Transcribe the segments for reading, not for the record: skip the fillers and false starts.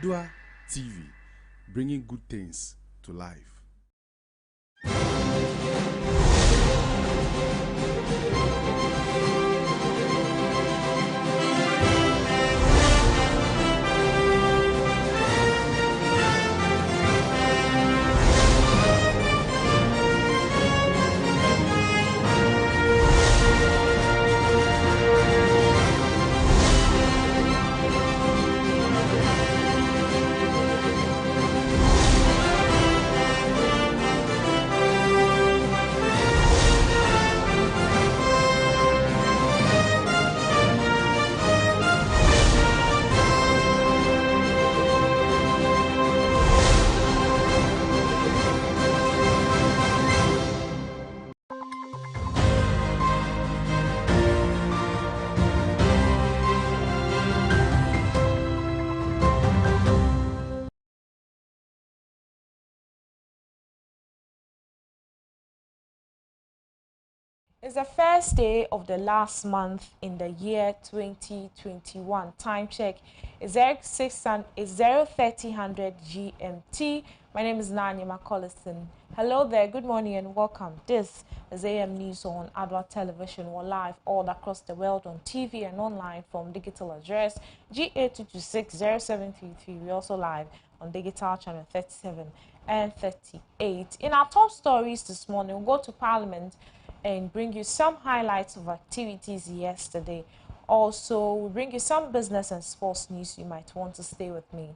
Adoatv, bringing good things to life. It's the first day of the last month in the year 2021. Time check is 0:30 GMT. My name is Nanyema Collison. Hello there, good morning and welcome. This is AM News on Adoatv Television. We're live all across the world on TV and online from digital address G82260733. We're also live on digital channel 37 and 38. In our top stories this morning, we'll go to Parliament and bring you some highlights of activities yesterday. Also, we'll bring you some business and sports news. You might want to stay with me.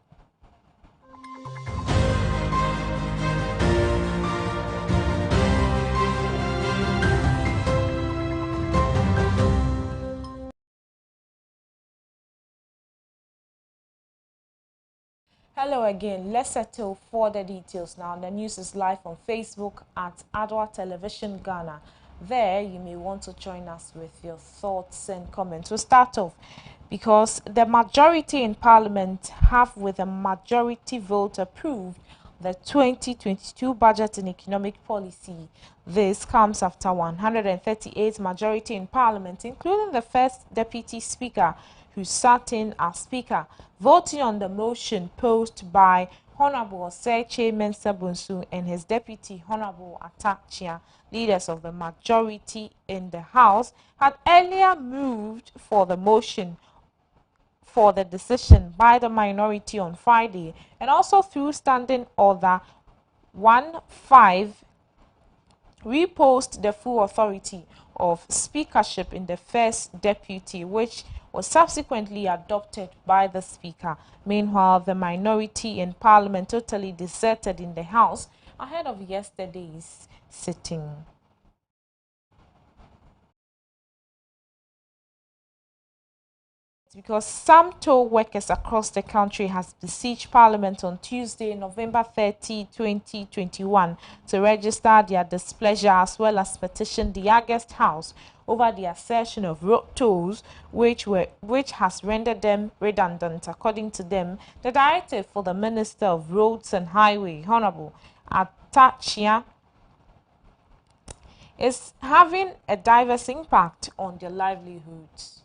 Hello again. Let's settle for the details now. The news is live on Facebook at Adoatv Television Ghana. There, you may want to join us with your thoughts and comments. We'll start off because the majority in Parliament have, with a majority vote, approved the 2022 budget and economic policy. This comes after 138 majority in Parliament, including the first Deputy Speaker, who sat in as Speaker, voting on the motion posed by Honorable Seche Mensah Bonsu and his Deputy Honorable Atachia. Leaders of the majority in the House had earlier moved for the motion for the decision by the minority on Friday, and also through Standing Order 1-5 reposed the full authority of speakership in the first deputy, which was subsequently adopted by the Speaker. Meanwhile, the minority in Parliament totally deserted in the House ahead of yesterday's sitting. Because some toll workers across the country has besieged Parliament on Tuesday, November 30, 2021, to register their displeasure as well as petition the August House over the assertion of road tolls, which has rendered them redundant. According to them, the directive for the Minister of Roads and Highway, Honorable Atachia, is having a diverse impact on their livelihoods.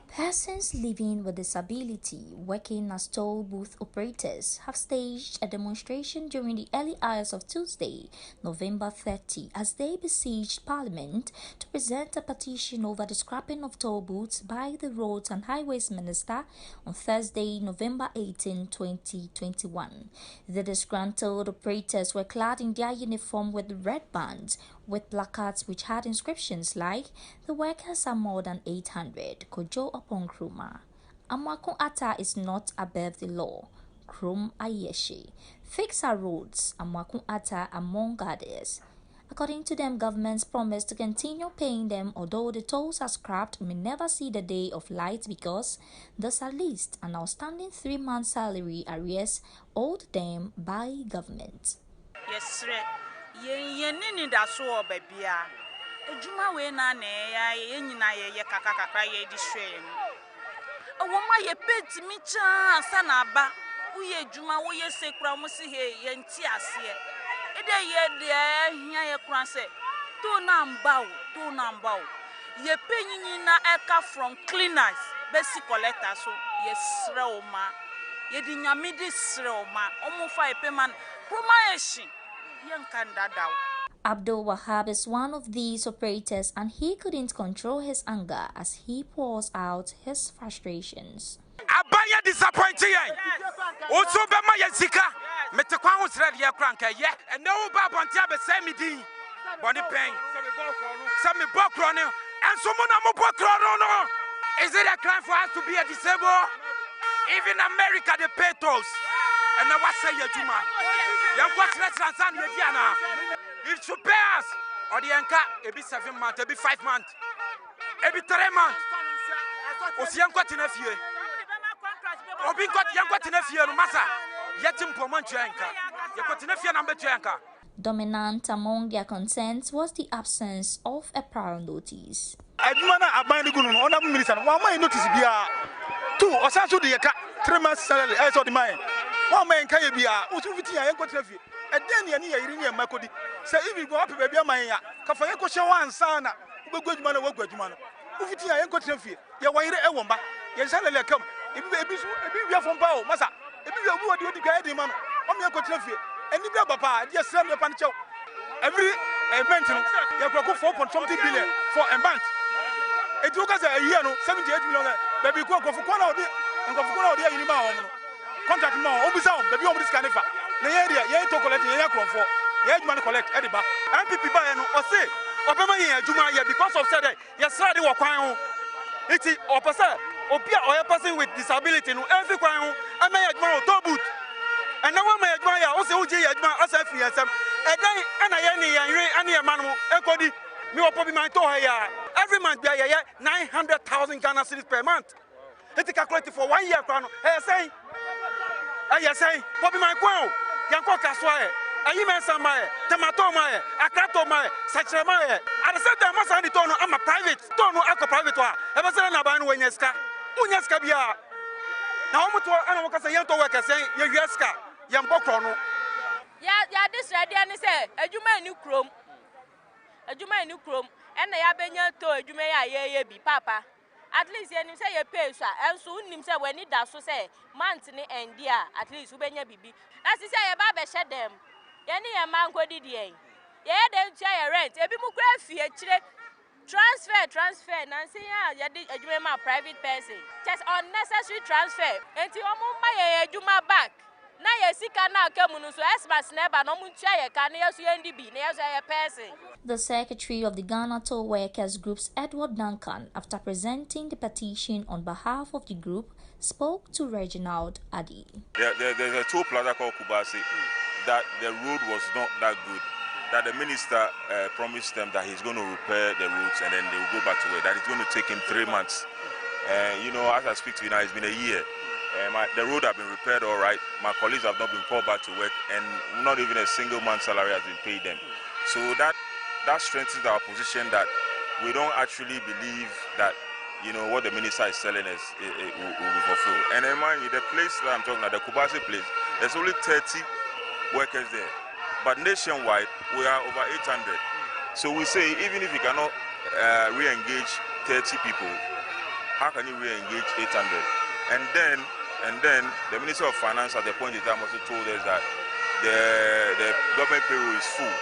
Persons living with disability working as toll booth operators have staged a demonstration during the early hours of Tuesday, November 30, as they besieged Parliament to present a petition over the scrapping of toll booths by the Roads and Highways Minister on Thursday, November 18, 2021. The disgruntled operators were clad in their uniform with red bands, with placards which had inscriptions like, "The workers are more than 800, Kojo upon Kruma. Amakun Ata is not above the law, Krum Ayeshi. Fix our roads, Amakun Ata among others." According to them, government's promise to continue paying them, although the tolls are scrapped, may never see the day of light because there's at least an outstanding 3-month salary arrears owed them by government. Yes, yenini da so obabia ejuma we na ya yenyina ye kakakakra ye di hwe owo ma ye petimi cha sana ba uye ejuma wo ye sekura mo si he ye nti ase ede ye de hia ye kura se to na mba o ye penyini na eka from cleaners basic collector so ye sre o ma Yedi nyame di srew ma omo fa epeman promayeshi yankanda daw. Abdul Wahab is one of these operators, and he couldn't control his anger as he pours out his frustrations. Abaya disappointing. Also, Bema Yasika, Metakwan was ready a cranker, yeah, and no Babontia be same me. Bonnie Pain, some Bokron, and someone I'm a Bokron. Is it a crime for us to be a disabled? Even America, the pay tolls. And now what say you, Juma? Young what's less than Diana. It should pay us, or the anchor, it be 7 months, it be 5 months, it be 3 months. Osianko Tinefie. Obin got Yanko Tinefie, Massa. Yet him for Monchanka. Yakotinefia number Chanka. Dominant among their concerns was the absence of a prior notice. Admana abandi gunu ona minister wa mai notice bia two osanso de yeka 3 months salary e so de mai wa mai nka ye bia usu fiti ya yenko trafie e den ye ne ye yiri ne makodi se ibi go ape bia mai ya ka fa yenko hye wa ansa na ubegu adwuma na wagu adwuma no ufiti ya yenko trafie ye wa yire e womba ye salary kam ebi bia fom pa o masa ebi bia obi odi gwa edi ma no o me yenko trafie eni bia papa dia sram ye pan chew every event no ye go 4.something billion for a month. It took us a year, no, 78 million. Baby, go for Kona, and go for Kona, you know, contact more, Obizam, baby, on this carnival. The area, you ain't to collect the aircraft for, you ain't to collect Ediba. And people buy or say, Obama, Juma, because of Saturday, yes, Saturday, or Quine. It's opposite, or a person with disability, no, every Quine, I may admire Tobut. And now I may admire also OJ, as I feel some. And then, and I any man, Equity. Me will probably my toy every month be 900,000 Ghana cedis per month. It's calculated for 1 year. Hey, say, probably my quo, Yanko Casway, a human samae, tomato mae, a crato mae, such a mae. At the same time, I'm a private, don't know a private one. Ever said about when Yeska, Unyaska Bia. Now, I'm going to say, Yanto worker saying, Yeska, Yambokrono. Yeah, this idea is a human new chrome. A Juma new chrome, and the Abenya to a Juma be papa. At least you say a pay, and soon himself when it does so say, Mantini and dear, at least Ubenya Bibi. As he say, a barber shed them. Any a man go did ye. Yeah, then share rent, a bimography, transfer, Nancy, a Juma private person. Just unnecessary transfer, and to my Juma back. The secretary of the Ghana Toll Workers Group's Edward Duncan, after presenting the petition on behalf of the group, spoke to Reginald Addy. There's a toll plaza called Kubasi that the road was not that good. That the minister promised them that he's going to repair the roads and then they will go back to work. That it's going to take him 3 months. You know, as I speak to you now, it's been a year. The road have been repaired all right. My colleagues have not been called back to work, and not even a single month's salary has been paid them. So that strengthens our position that we don't actually believe that, you know, what the minister is telling us will be fulfilled. And mind you, the place that I'm talking about, the Kubasi place, there's only 30 workers there. But nationwide, we are over 800. So we say, even if you cannot re-engage 30 people, how can you re-engage 800? And then the Minister of Finance at the point in time also told us that the government payroll is full.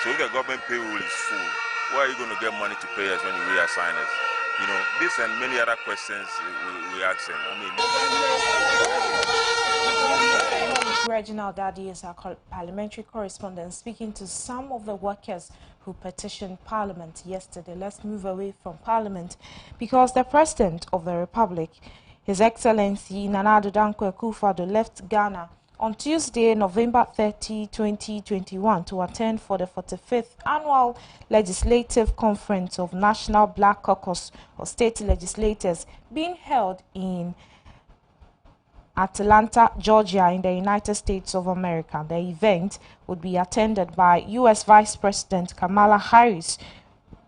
So if the government payroll is full, where are you going to get money to pay us when you reassign us? You know, this and many other questions we ask them. Reginald Addy is our parliamentary correspondent speaking to some of the workers who petitioned Parliament yesterday. Let's move away from Parliament because the President of the Republic, His Excellency Nana Addo Akufo-Addo, left Ghana on Tuesday, November 30, 2021 to attend for the 45th Annual Legislative Conference of National Black Caucus of State Legislators being held in Atlanta, Georgia in the United States of America. The event would be attended by U.S. Vice President Kamala Harris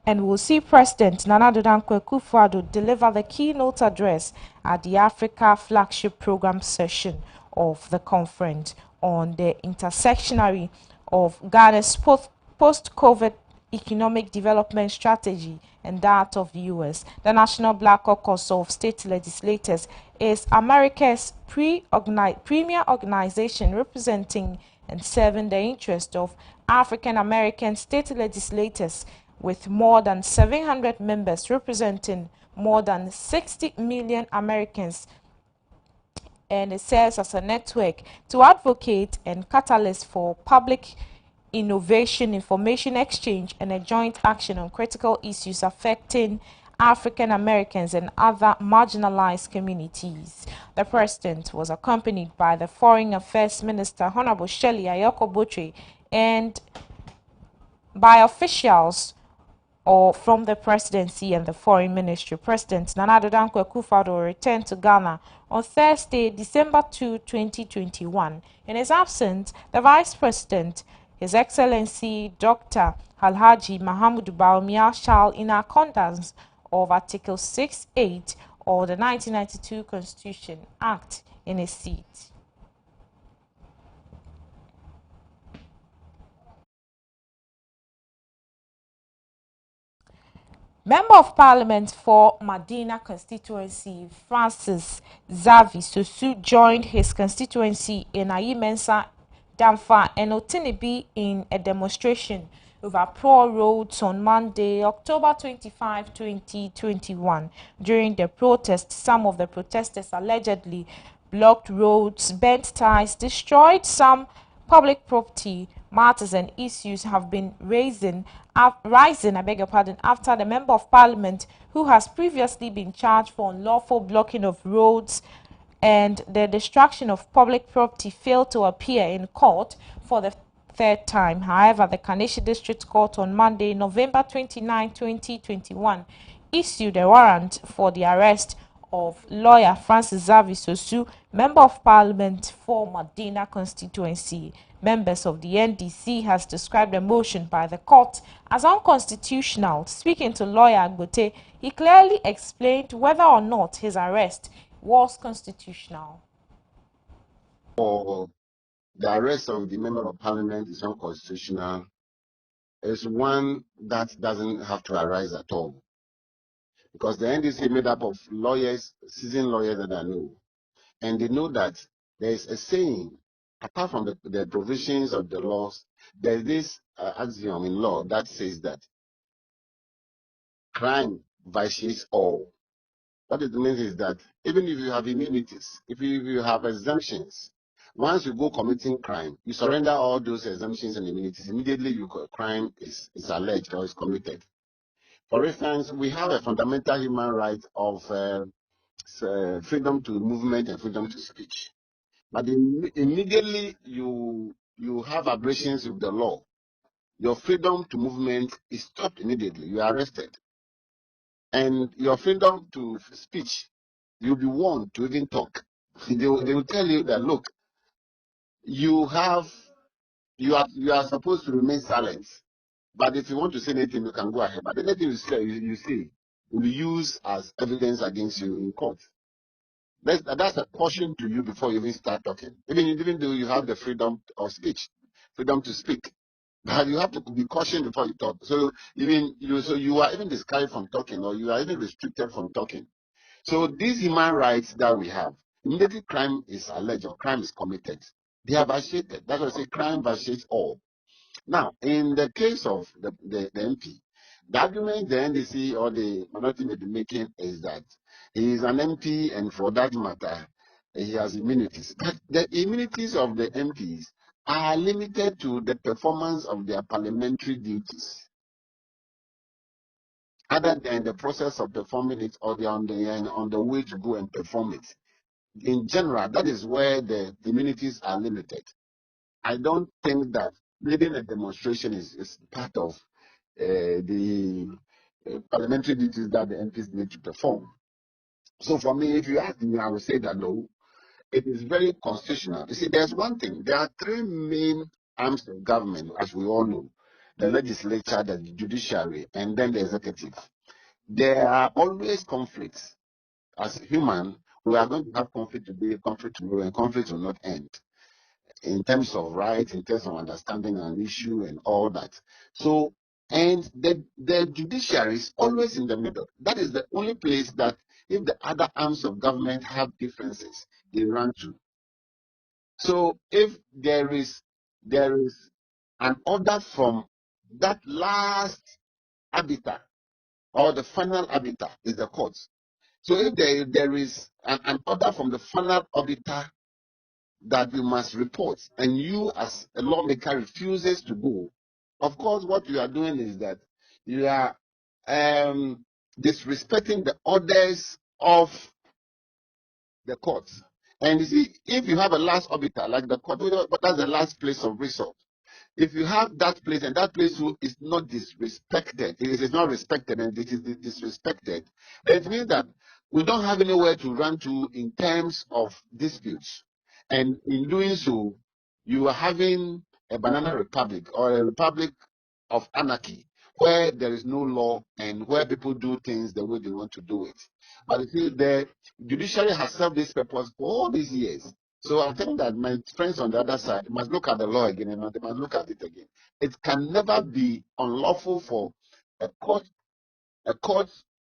and will see President Nana Addo Akufo-Addo deliver the keynote address at the Africa Flagship Program session of the conference on the intersectionary of Ghana's post-COVID economic development strategy and that of the U.S. The National Black Caucus of State Legislators is America's premier organization representing and serving the interest of African American state legislators with more than 700 members representing more than 60 million Americans, and it serves as a network to advocate and catalyst for public innovation, information exchange, and a joint action on critical issues affecting African Americans and other marginalized communities. The president was accompanied by the Foreign Affairs Minister, Honorable Shelley Ayoko Botwe, and by officials or from the presidency and the foreign ministry. President Nana Addo Dankwa Akufo-Addo returned to Ghana on Thursday, December 2, 2021. In his absence, the vice president, His Excellency Dr. Alhaji Mahamudu Bawumia, shall, in accordance of Article 6(8) of the 1992 Constitution, act in his seat. Member of Parliament for Madina constituency, Francis Xavier Sosu, joined his constituency in Ayimensa, Damfa, and Otinibi in a demonstration over poor roads on Monday, October 25, 2021. During the protest, some of the protesters allegedly blocked roads, bent ties, destroyed some public property. Matters and issues have been rising, after the Member of Parliament, who has previously been charged for unlawful blocking of roads and the destruction of public property, failed to appear in court for the third time. However, the Kaneshie District Court on Monday, November 29, 2021, issued a warrant for the arrest of lawyer Francis Xavier Sosu, Member of Parliament for Madina constituency. Members of the NDC has described the motion by the court as unconstitutional. Speaking to lawyer Agbote, he clearly explained whether or not his arrest was constitutional. For the arrest of the Member of Parliament is unconstitutional is one that doesn't have to arise at all. Because the NDC made up of lawyers, seasoned lawyers that I know. And they know that there is a saying, apart from the provisions of the laws, there is this axiom in law that says that crime vitiates all. What it means is that even if you have immunities, if you have exemptions, once you go committing crime, you surrender all those exemptions and immunities. Immediately, crime is alleged or is committed. For instance, we have a fundamental human right of freedom to movement and freedom to speech. But immediately you have aberrations with the law, your freedom to movement is stopped immediately. You are arrested. And your freedom to speech, you'll be warned to even talk. They will tell you that, look, you are supposed to remain silent. But if you want to say anything, you can go ahead. But anything you say will be used as evidence against you in court. That's a caution to you before you even start talking. Even though you have the freedom of speech, freedom to speak, but you have to be cautioned before you talk. So you are even discouraged from talking, or you are even restricted from talking. So these human rights that we have, immediately crime is alleged or crime is committed, they are vitiated. That's why I say crime vitiates all. Now, in the case of the MP, the argument the NDC or the minority may be making is that he is an MP, and for that matter, he has immunities. But the immunities of the MPs are limited to the performance of their parliamentary duties, other than the process of performing it or they are on the way to go and perform it. In general, that is where the immunities are limited. I don't think that leading a demonstration is part of the parliamentary duties that the MPs need to perform. So for me, if you ask me, I would say that no, it is very constitutional. You see, there's one thing. There are three main arms of government, as we all know: the legislature, the judiciary, and then the executive. There are always conflicts. As human, we are going to have conflict today, conflict tomorrow, and conflict will not end. In terms of rights, in terms of understanding an issue and all that. So, and the judiciary is always in the middle. That is the only place that if the other arms of government have differences, they run to. So if there is an order from that last arbiter or the final arbiter is the court. So if there is an order from the final arbiter that you must report and you as a lawmaker refuses to go, of course what you are doing is that you are disrespecting the orders of the courts. And you see, if you have a last arbiter like the court, but that's the last place of resort. If you have that place and that place who is not disrespected, it is not respected and it is disrespected, it means that we don't have anywhere to run to in terms of disputes. And in doing so, you are having a banana republic or a republic of anarchy where there is no law and where people do things the way they want to do it. But you see, the judiciary has served this purpose for all these years. So I think that my friends on the other side must look at the law again and they must look at it again. It can never be unlawful for a court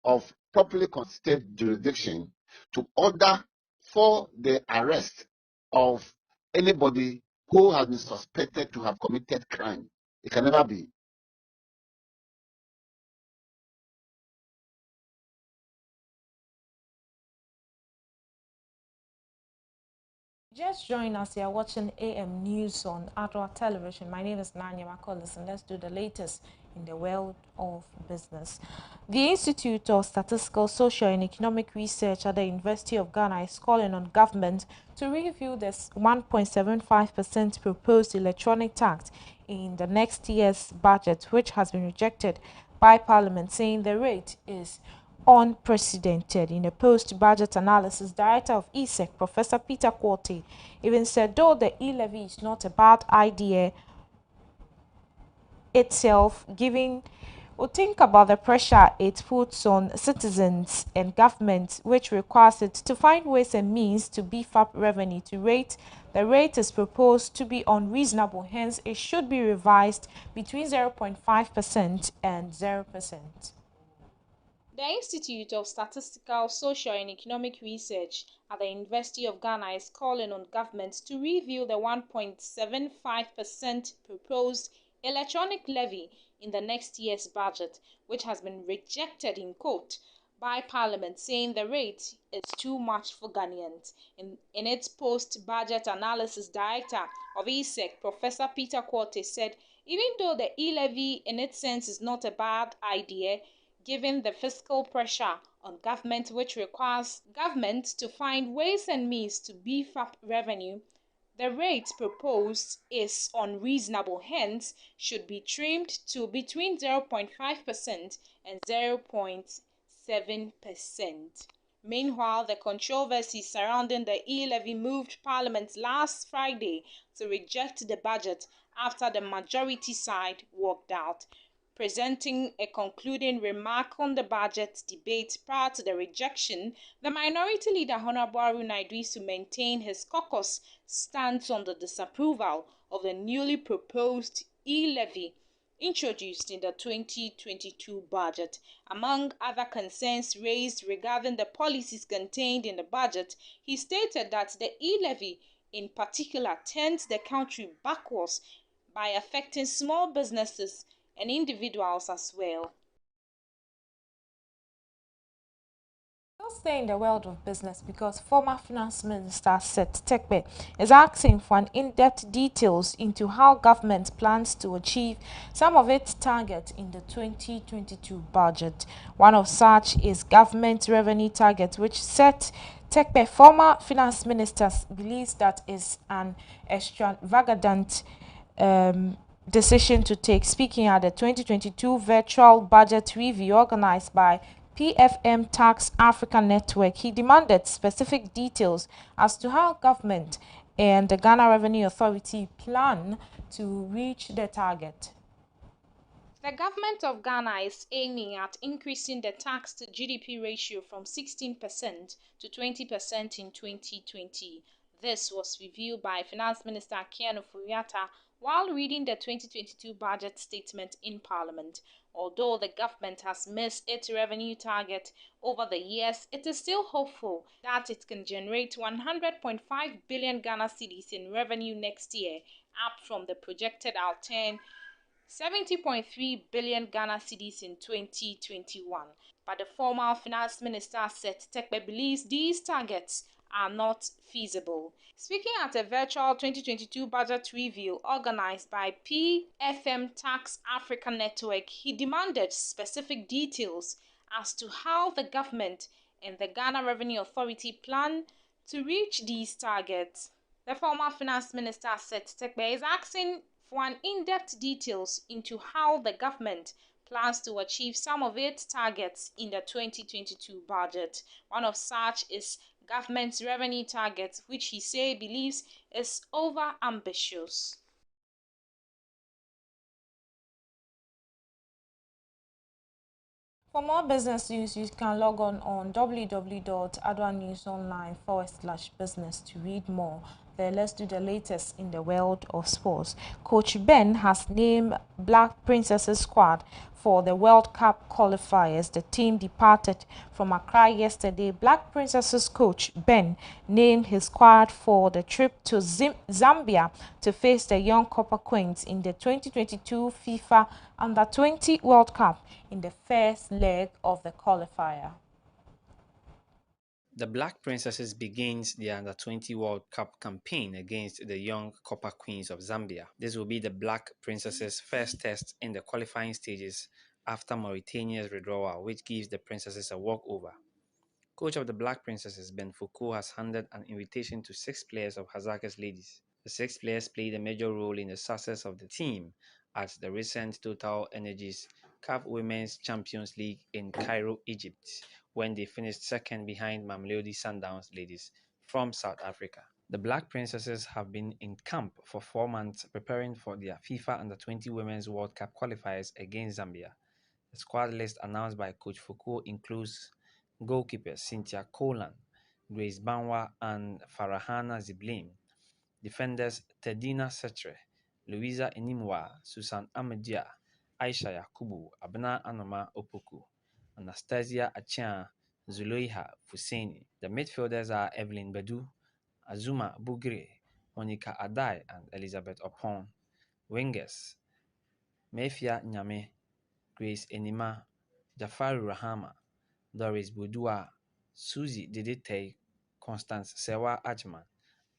of properly constituted jurisdiction to order for the arrest of anybody who has been suspected to have committed crime. It can never be. Just join us. You are watching AM News on Adoatv Television. My name is Nanya Makolis, and let's do the latest in the world of business. The Institute of Statistical, Social and Economic Research at the University of Ghana is calling on government to review this 1.75% proposed electronic tax in the next year's budget, which has been rejected by Parliament, saying the rate is unprecedented. In a post-budget analysis, Director of ESEC, Professor Peter Quartey, even said though the e-levy is not a bad idea itself, giving or think about the pressure it puts on citizens and government, which requires it to find ways and means to beef up revenue to rate. The rate is proposed to be unreasonable, hence it should be revised between 0.5% and 0%. The Institute of Statistical, Social and Economic Research at the University of Ghana is calling on government to review the 1.75% proposed electronic levy in the next year's budget, which has been rejected in court by Parliament, saying the rate is too much for Ghanaians. In its post-budget analysis, Director of ESEC, Professor Peter Quartey, said even though the e-levy in its sense is not a bad idea, given the fiscal pressure on government, which requires government to find ways and means to beef up revenue, the rate proposed is unreasonable, hence should be trimmed to between 0.5% and 0.7%. Meanwhile, the controversy surrounding the e-levy moved Parliament last Friday to reject the budget after the majority side walked out. Presenting a concluding remark on the budget debate prior to the rejection, the minority leader Honorable Haruna Idrisu maintained his caucus stance on the disapproval of the newly proposed e-levy introduced in the 2022 budget. Among other concerns raised regarding the policies contained in the budget, he stated that the e-levy in particular turns the country backwards by affecting small businesses and individuals as well. We'll stay in the world of business because former Finance Minister Seth Terkper is asking for an in-depth details into how government plans to achieve some of its targets in the 2022 budget. One of such is government revenue target, which Seth Terkper, former Finance Minister, believes that is an extravagant decision to take. Speaking at the 2022 virtual budget review organized by PFM Tax Africa Network, he demanded specific details as to how government and the Ghana Revenue Authority plan to reach the target. The government of Ghana is aiming at increasing the tax to GDP ratio from 16% to 20% in 2020. This was revealed by Finance Minister Ken Ofori-Atta While reading the 2022 budget statement in Parliament, although the government has missed its revenue target over the years, it is still hopeful that it can generate 100.5 billion Ghana cedis in revenue next year, up from the projected outturn 70.3 billion Ghana cedis in 2021. But the former finance minister said Tekbe believes these targets are not feasible. Speaking at a virtual 2022 budget review organized by PFM Tax Africa Network, he demanded specific details as to how the government and the Ghana Revenue Authority plan to reach these targets. The former finance minister said Tekbe is asking for an in-depth details into how the government plans to achieve some of its targets in the 2022 budget. One of such is government's revenue target, which he believes is over-ambitious. For more business news, you can log on www.adoanewsonline/business to read more. There, let's do the latest in the world of sports. Coach Ben has named Black Princesses squad for the World Cup qualifiers. The team departed from Accra yesterday. Black Princesses coach Ben named his squad for the trip to Zambia to face the young Copper Queens in the 2022 FIFA Under-20 World Cup in the first leg of the qualifier. The Black Princesses begins the Under-20 World Cup campaign against the young Copper Queens of Zambia. This will be the Black Princesses' first test in the qualifying stages after Mauritania's withdrawal, which gives the Princesses a walkover. Coach of the Black Princesses, Ben Foucault, has handed an invitation to 6 players of Hazaka's Ladies. The 6 players played a major role in the success of the team at the recent Total Energies CAF Women's Champions League in Cairo, Egypt, when they finished second behind Mamelodi Sundowns Ladies from South Africa. The Black Princesses have been in camp for 4 months preparing for their FIFA Under-20 Women's World Cup qualifiers against Zambia. The squad list announced by Coach Foucault includes goalkeepers Cynthia Colan, Grace Banwa, and Farahana Ziblim, defenders Tedina Setre, Louisa Inimwa, Susan Amadia, Aisha Yakubu, Abna Anoma Opoku, Anastasia Achan, Zuleiha Fuseni. The midfielders are Evelyn Bedu, Azuma Bugre, Monica Adai, and Elizabeth Opon. Wingers Mefia Nyame, Grace Enima, Jafaru Rahama, Doris Budua, Suzy Didite, Constance Sewa Ajman,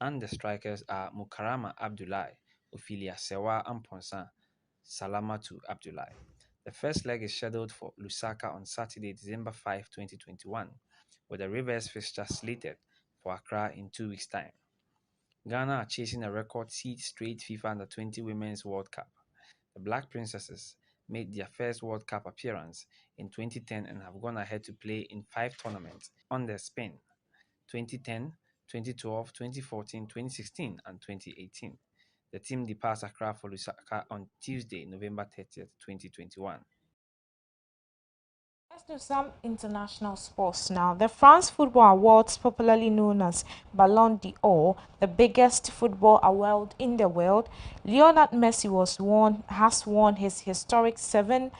and the strikers are Mukarama Abdullahi, Ophelia Sewa Amponsa, Salamatu Abdullahi. The first leg is scheduled for Lusaka on Saturday, December 5, 2021, with the reverse fixture slated for Accra in 2 weeks' time. Ghana are chasing a record 6th straight FIFA Under-20 Women's World Cup. The Black Princesses made their first World Cup appearance in 2010 and have gone ahead to play in 5 tournaments under Spain: 2010, 2012, 2014, 2016, and 2018. The team departs Accra for Lusaka on Tuesday, November 30th, 2021. Let's do some international sports now. The France Football Awards, popularly known as Ballon d'Or, the biggest football award in the world, Lionel Messi has won his historic 7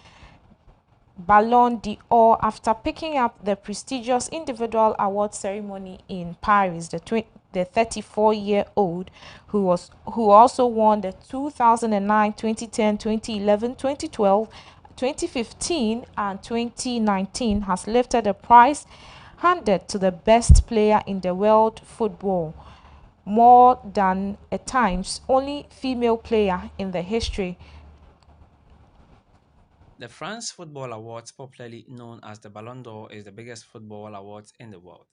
Ballon d'Or after picking up the prestigious individual award ceremony in Paris. The 34-year-old who also won the 2009, 2010, 2011, 2012, 2015 and 2019 has lifted the prize handed to the best player in the world football, more than a times only female player in the history. The France Football Awards, popularly known as the Ballon d'Or, is the biggest football award in the world.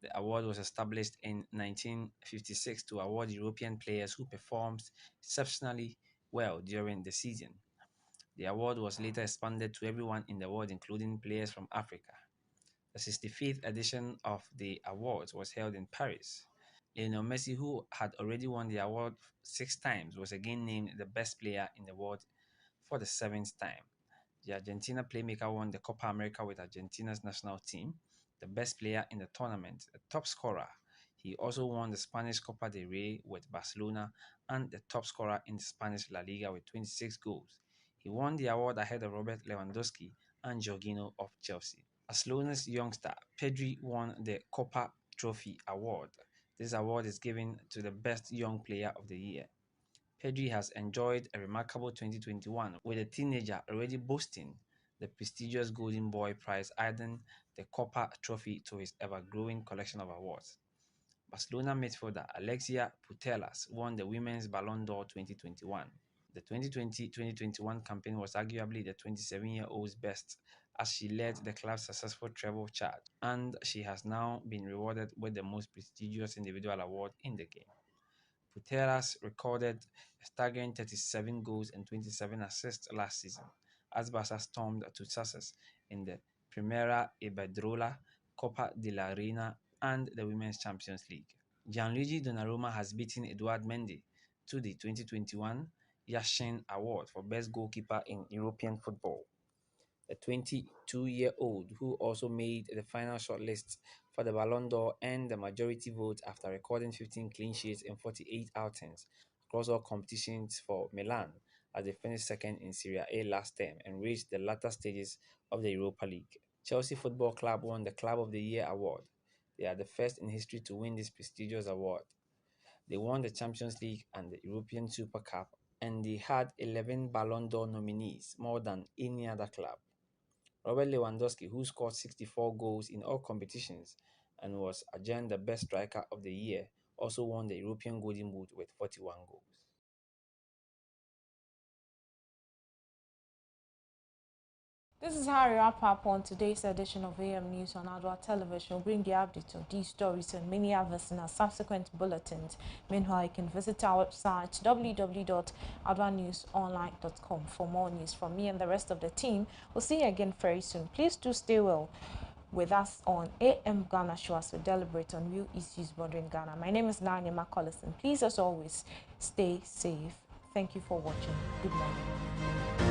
The award was established in 1956 to award European players who performed exceptionally well during the season. The award was later expanded to everyone in the world, including players from Africa. The 65th edition of the awards was held in Paris. Lionel Messi, who had already won the award 6 times, was again named the best player in the world for the 7th time. The Argentina playmaker won the Copa America with Argentina's national team, the best player in the tournament, a top scorer. He also won the Spanish Copa del Rey with Barcelona and the top scorer in the Spanish La Liga with 26 goals. He won the award ahead of Robert Lewandowski and Jorginho of Chelsea. Barcelona's youngster Pedri won the Copa Trophy award. This award is given to the best young player of the year. Pedri has enjoyed a remarkable 2021, with the teenager already boasting the prestigious Golden Boy prize, adding the Copa Trophy to his ever-growing collection of awards. Barcelona midfielder Alexia Putellas won the Women's Ballon d'Or 2021. The 2020-2021 campaign was arguably the 27-year-old's best, as she led the club's successful treble charge, and she has now been rewarded with the most prestigious individual award in the game. Putellas recorded a staggering 37 goals and 27 assists last season, as Barca stormed to success in the Primera Iberdrola, Copa de la Reina, and the Women's Champions League. Gianluigi Donnarumma has beaten Eduard Mendy to the 2021 Yashin Award for Best Goalkeeper in European football. The 22-year-old, who also made the final shortlist for the Ballon d'Or, earned the majority vote after recording 15 clean sheets in 48 outings across all competitions for Milan, as they finished second in Serie A last term and reached the latter stages of the Europa League. Chelsea Football Club won the Club of the Year award. They are the first in history to win this prestigious award. They won the Champions League and the European Super Cup, and they had 11 Ballon d'Or nominees, more than any other club. Robert Lewandowski, who scored 64 goals in all competitions and was adjudged the best striker of the year, also won the European Golden Boot with 41 goals. This is how we wrap up on today's edition of AM News on Adoatv Television. We'll bring the updates of these stories and many others in our subsequent bulletins. Meanwhile, you can visit our website www.adwanewsonline.com for more news from me and the rest of the team. We'll see you again very soon. Please do stay well with us on AM Ghana Show as we deliberate on real issues bothering Ghana. My name is Nanya Collison. Please, as always, stay safe. Thank you for watching. Good morning.